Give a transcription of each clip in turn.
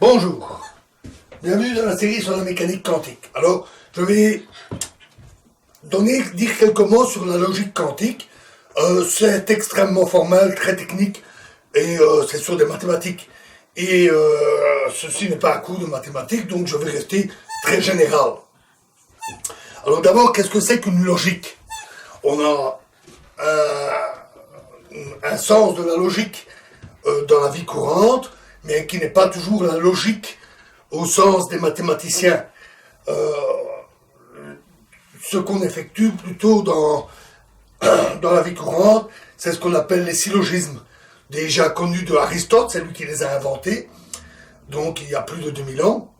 Bonjour, bienvenue dans la série sur la mécanique quantique. Alors, je vais dire quelques mots sur la logique quantique. C'est extrêmement formel, très technique, et c'est sur des mathématiques. Et ceci n'est pas un cours de mathématiques, donc je vais rester très général. Alors d'abord, qu'est-ce que c'est qu'une logique? On a un sens de la logique dans la vie courante, mais qui n'est pas toujours la logique au sens des mathématiciens. Ce qu'on effectue plutôt dans la vie courante, c'est ce qu'on appelle les syllogismes, déjà connus de Aristote, c'est lui qui les a inventés, donc il y a plus de 2000 ans,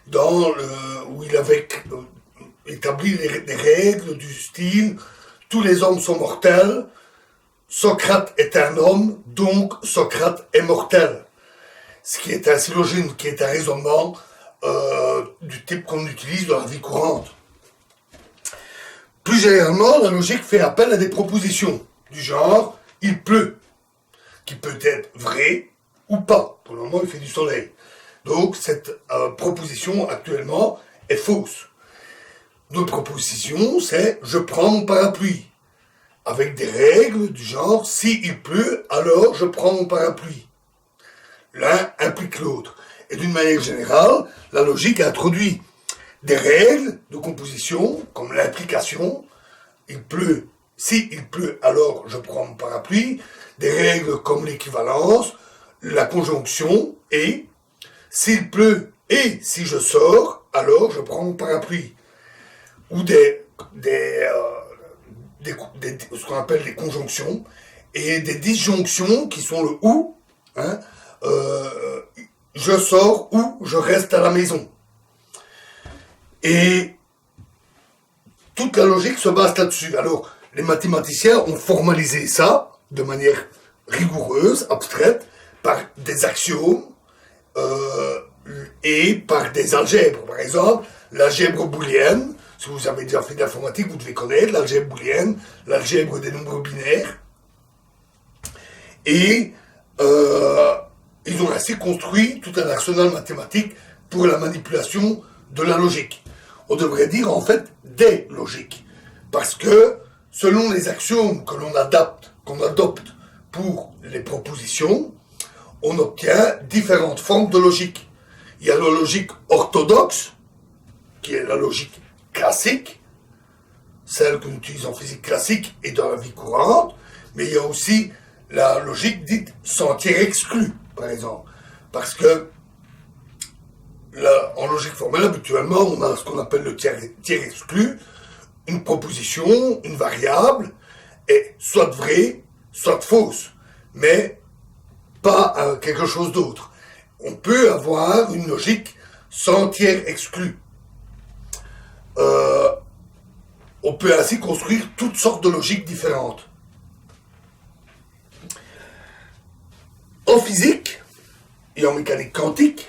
où il avait établi des règles du style « tous les hommes sont mortels », Socrate est un homme, donc Socrate est mortel. Ce qui est un syllogisme, qui est un raisonnement du type qu'on utilise dans la vie courante. Plus généralement, la logique fait appel à des propositions du genre « il pleut », qui peut être vrai ou pas. Pour le moment, il fait du soleil. Donc, cette proposition, actuellement, est fausse. Notre proposition, c'est « je prends mon parapluie ». Avec des règles du genre, s'il pleut, alors je prends mon parapluie. L'un implique l'autre. Et d'une manière générale, la logique introduit des règles de composition, comme l'implication, il pleut, s'il pleut, alors je prends mon parapluie, des règles comme l'équivalence, la conjonction, et s'il pleut et si je sors, alors je prends mon parapluie. Ou ce qu'on appelle des conjonctions, et des disjonctions qui sont le ou, je sors ou je reste à la maison. Et toute la logique se base là-dessus. Alors, les mathématiciens ont formalisé ça de manière rigoureuse, abstraite, par des axiomes et par des algèbres. Par exemple, l'algèbre booléenne. Si vous avez déjà fait de l'informatique, vous devez connaître l'algèbre booléenne, l'algèbre des nombres binaires. Et ils ont ainsi construit tout un arsenal mathématique pour la manipulation de la logique. On devrait dire en fait des logiques. Parce que selon les axiomes que l'on adopte pour les propositions, on obtient différentes formes de logique. Il y a la logique orthodoxe, qui est la logique classique, celle que nous utilisons en physique classique et dans la vie courante, mais il y a aussi la logique dite sans tiers exclu, par exemple. Parce que en logique formelle, habituellement, on a ce qu'on appelle le tiers exclu, une proposition, une variable, est soit vraie, soit fausse, mais pas quelque chose d'autre. On peut avoir une logique sans tiers exclu. On peut ainsi construire toutes sortes de logiques différentes. En physique et en mécanique quantique,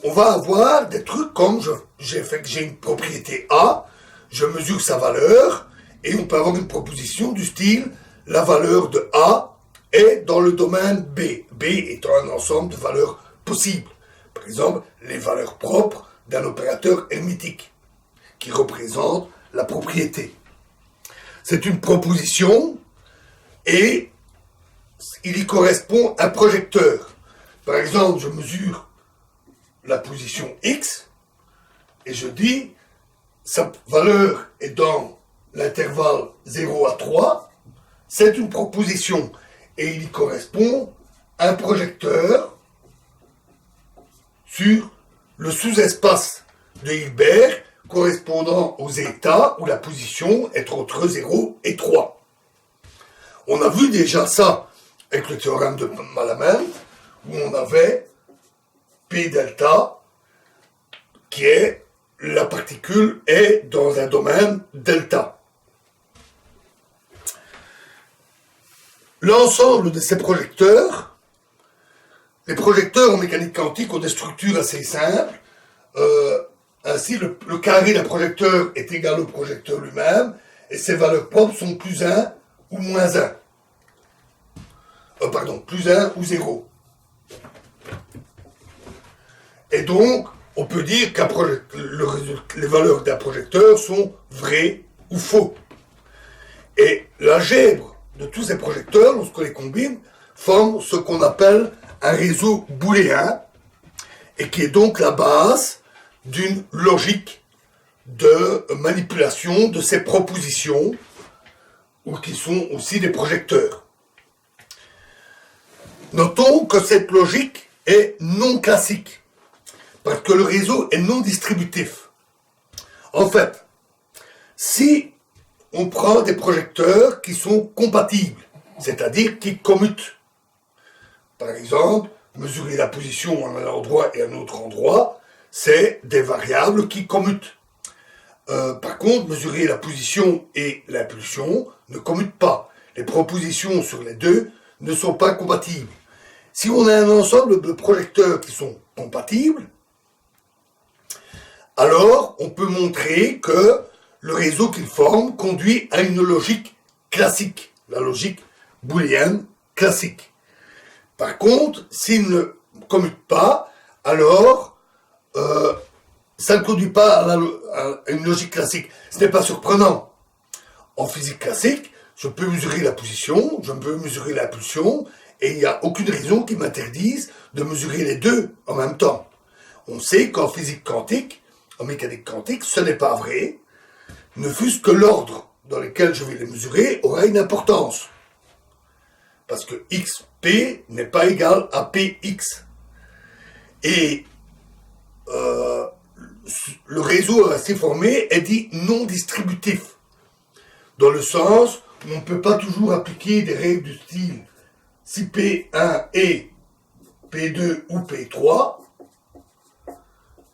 on va avoir des trucs comme j'ai une propriété A, je mesure sa valeur, et on peut avoir une proposition du style la valeur de A est dans le domaine B. B étant un ensemble de valeurs possibles. Par exemple, les valeurs propres d'un opérateur hermétique, qui représente la propriété. C'est une proposition et il y correspond un projecteur. Par exemple, je mesure la position X et je dis sa valeur est dans l'intervalle 0 à 3. C'est une proposition et il y correspond un projecteur sur le sous-espace de Hilbert correspondant aux états où la position est entre 0 et 3. On a vu déjà ça avec le théorème de Malamud, où on avait P delta, qui est la particule est dans un domaine delta. L'ensemble de ces projecteurs, les projecteurs en mécanique quantique ont des structures assez simples. Ainsi, le carré d'un projecteur est égal au projecteur lui-même, et ses valeurs propres sont plus 1 ou moins 1. Plus 1 ou 0. Et donc, on peut dire les valeurs d'un projecteur sont vraies ou faux. Et l'algèbre de tous ces projecteurs, lorsqu'on les combine, forme ce qu'on appelle un réseau booléen, et qui est donc la base d'une logique de manipulation de ces propositions, ou qui sont aussi des projecteurs. Notons que cette logique est non classique, parce que le réseau est non distributif. En fait, si on prend des projecteurs qui sont compatibles, c'est-à-dire qui commutent, par exemple, mesurer la position à un endroit et à un autre endroit, c'est des variables qui commutent. Par contre, mesurer la position et l'impulsion ne commutent pas. Les propositions sur les deux ne sont pas compatibles. Si on a un ensemble de projecteurs qui sont compatibles, alors on peut montrer que le réseau qu'ils forment conduit à une logique classique, la logique booléenne classique. Par contre, s'ils ne commutent pas, alors ça ne conduit pas à une logique classique. Ce n'est pas surprenant. En physique classique, je peux mesurer la position, je peux mesurer l'impulsion, et il n'y a aucune raison qui m'interdise de mesurer les deux en même temps. On sait qu'en physique quantique, en mécanique quantique, ce n'est pas vrai, ne fût-ce que l'ordre dans lequel je vais les mesurer aura une importance. Parce que xp n'est pas égal à px. Et le réseau ainsi formé est dit non distributif, dans le sens où on ne peut pas toujours appliquer des règles du style si P1 est P2 ou P3,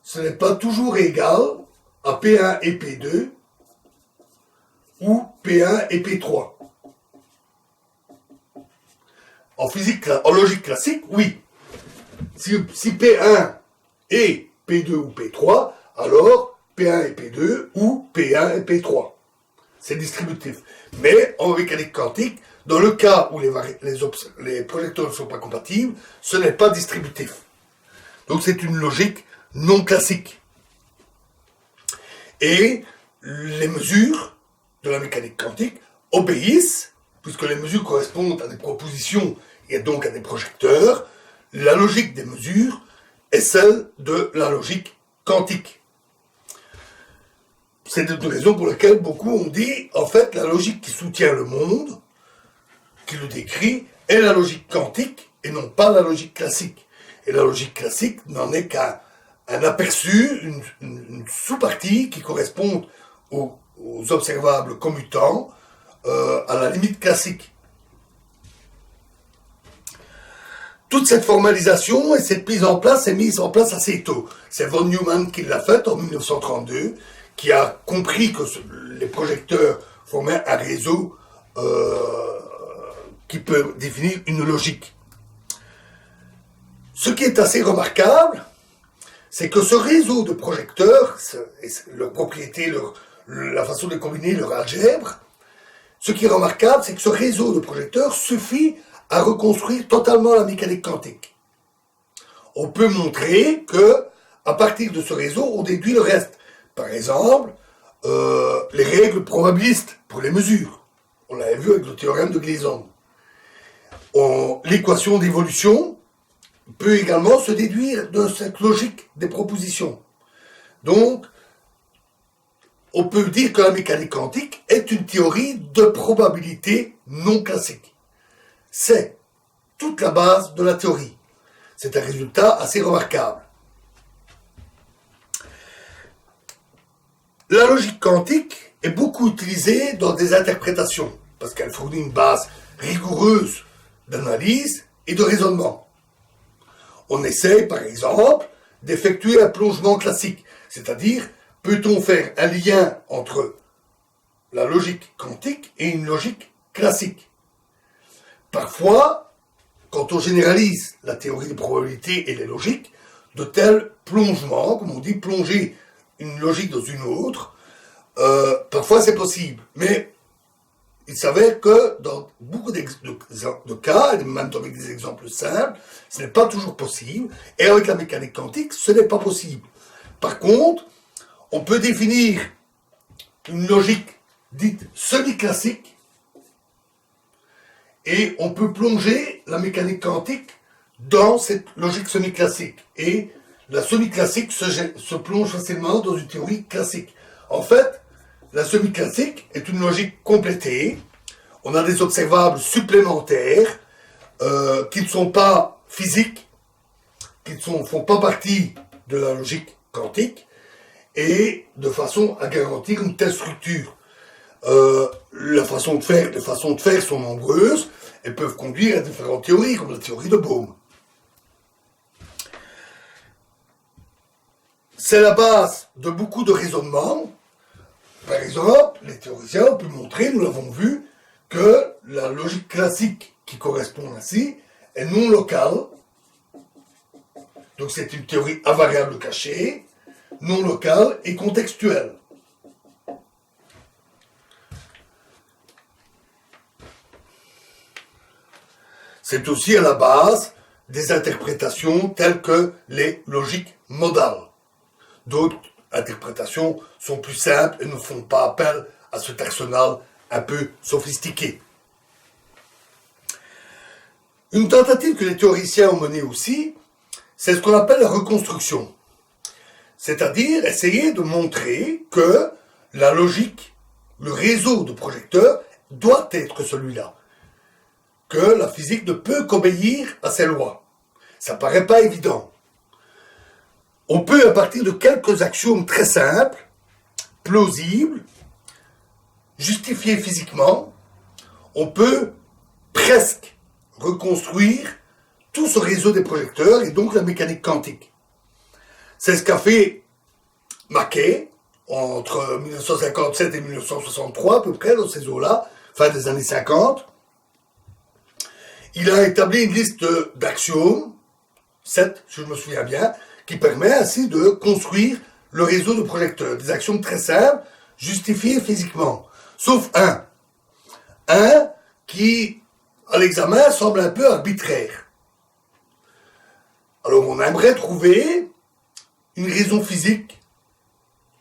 ce n'est pas toujours égal à P1 et P2 ou P1 et P3. En logique classique, oui. Si P1 est P2 ou P3, alors P1 et P2 ou P1 et P3. C'est distributif. Mais en mécanique quantique, dans le cas où les projecteurs ne sont pas compatibles, ce n'est pas distributif. Donc c'est une logique non classique. Et les mesures de la mécanique quantique obéissent, puisque les mesures correspondent à des propositions et donc à des projecteurs, la logique des mesures est celle de la logique quantique. C'est une raison pour laquelle beaucoup ont dit, en fait, la logique qui soutient le monde, qui le décrit, est la logique quantique et non pas la logique classique. Et la logique classique n'en est qu'un aperçu, une sous-partie qui correspond aux observables commutants à la limite classique. Toute cette formalisation et cette mise en place est mise en place assez tôt. C'est von Neumann qui l'a faite en 1932, qui a compris que les projecteurs formaient un réseau qui peut définir une logique. Ce qui est assez remarquable, c'est que ce réseau de projecteurs, leur propriété, la façon de combiner leur algèbre, ce qui est remarquable, c'est que ce réseau de projecteurs suffit à reconstruire totalement la mécanique quantique. On peut montrer que, à partir de ce réseau, on déduit le reste. Par exemple, les règles probabilistes pour les mesures. On l'avait vu avec le théorème de Gleason. L'équation d'évolution peut également se déduire de cette logique des propositions. Donc, on peut dire que la mécanique quantique est une théorie de probabilité non classique. C'est toute la base de la théorie. C'est un résultat assez remarquable. La logique quantique est beaucoup utilisée dans des interprétations, parce qu'elle fournit une base rigoureuse d'analyse et de raisonnement. On essaie, par exemple, d'effectuer un plongement classique, c'est-à-dire, peut-on faire un lien entre la logique quantique et une logique classique? Parfois, quand on généralise la théorie des probabilités et les logiques, de tels plongements, comme on dit, plonger une logique dans une autre, parfois c'est possible. Mais il s'avère que dans beaucoup de cas, et même avec des exemples simples, ce n'est pas toujours possible, et avec la mécanique quantique, ce n'est pas possible. Par contre, on peut définir une logique dite semi-classique, et on peut plonger la mécanique quantique dans cette logique semi-classique. Et la semi-classique se plonge facilement dans une théorie classique. En fait, la semi-classique est une logique complétée. On a des observables supplémentaires qui ne sont pas physiques, qui ne font pas partie de la logique quantique, et de façon à garantir une telle structure. Les façons de faire sont nombreuses et peuvent conduire à différentes théories, comme la théorie de Bohm. C'est la base de beaucoup de raisonnements. Par exemple, les théoriciens ont pu montrer, nous l'avons vu, que la logique classique qui correspond ainsi est non locale. Donc c'est une théorie à variable cachée, non locale et contextuelle. C'est aussi à la base des interprétations telles que les logiques modales. D'autres interprétations sont plus simples et ne font pas appel à cet arsenal un peu sophistiqué. Une tentative que les théoriciens ont menée aussi, c'est ce qu'on appelle la reconstruction. C'est-à-dire essayer de montrer que la logique, le réseau de projecteurs doit être celui-là. Que la physique ne peut qu'obéir à ses lois. Ça paraît pas évident. On peut, à partir de quelques axiomes très simples, plausibles, justifiés physiquement, on peut presque reconstruire tout ce réseau des projecteurs et donc la mécanique quantique. C'est ce qu'a fait Mackay entre 1957 et 1963, à peu près, dans ces eaux-là, fin des années 50. Il a établi une liste d'axiomes, 7 si je me souviens bien, qui permet ainsi de construire le réseau de projecteurs. Des axiomes très simples, justifiés physiquement. Sauf un. Un qui, à l'examen, semble un peu arbitraire. Alors on aimerait trouver une raison physique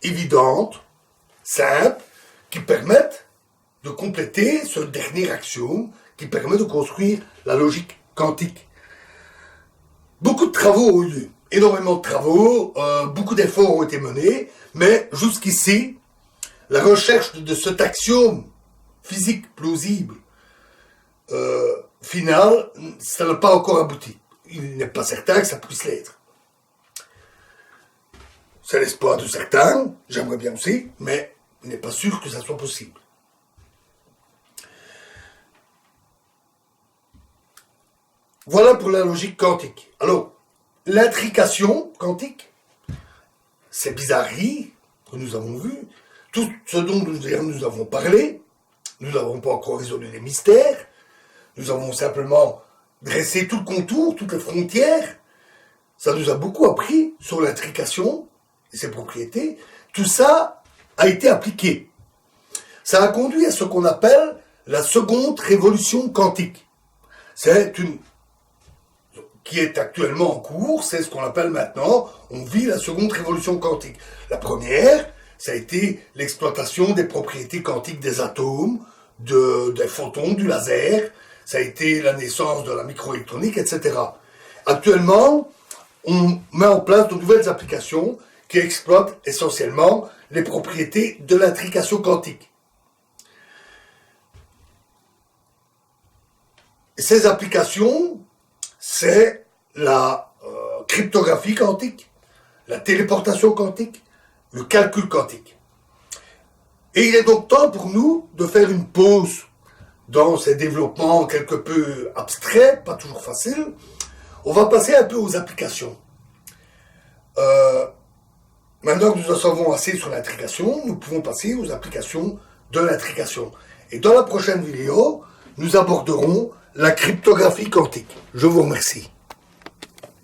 évidente, simple, qui permette de compléter ce dernier axiome, qui permet de construire la logique quantique. Beaucoup de travaux ont eu lieu, énormément de travaux, beaucoup d'efforts ont été menés, mais jusqu'ici, la recherche de cet axiome physique plausible final, ça n'a pas encore abouti. Il n'est pas certain que ça puisse l'être. C'est l'espoir de certains, j'aimerais bien aussi, mais il n'est pas sûr que ça soit possible. Voilà pour la logique quantique. Alors, l'intrication quantique, ces bizarreries que nous avons vues, tout ce dont nous avons parlé, nous n'avons pas encore résolu les mystères, nous avons simplement dressé tout le contour, toutes les frontières, ça nous a beaucoup appris sur l'intrication et ses propriétés. Tout ça a été appliqué. Ça a conduit à ce qu'on appelle la seconde révolution quantique. C'est une qui est actuellement en cours, c'est ce qu'on appelle maintenant, on vit la seconde révolution quantique. La première, ça a été l'exploitation des propriétés quantiques des atomes, des photons, du laser, ça a été la naissance de la microélectronique, etc. Actuellement, on met en place de nouvelles applications qui exploitent essentiellement les propriétés de l'intrication quantique. Et ces applications, c'est la cryptographie quantique, la téléportation quantique, le calcul quantique. Et il est donc temps pour nous de faire une pause dans ces développements quelque peu abstraits, pas toujours faciles. On va passer un peu aux applications. Maintenant que nous en savons assez sur l'intrication, nous pouvons passer aux applications de l'intrication. Et dans la prochaine vidéo, nous aborderons la cryptographie quantique. Je vous remercie.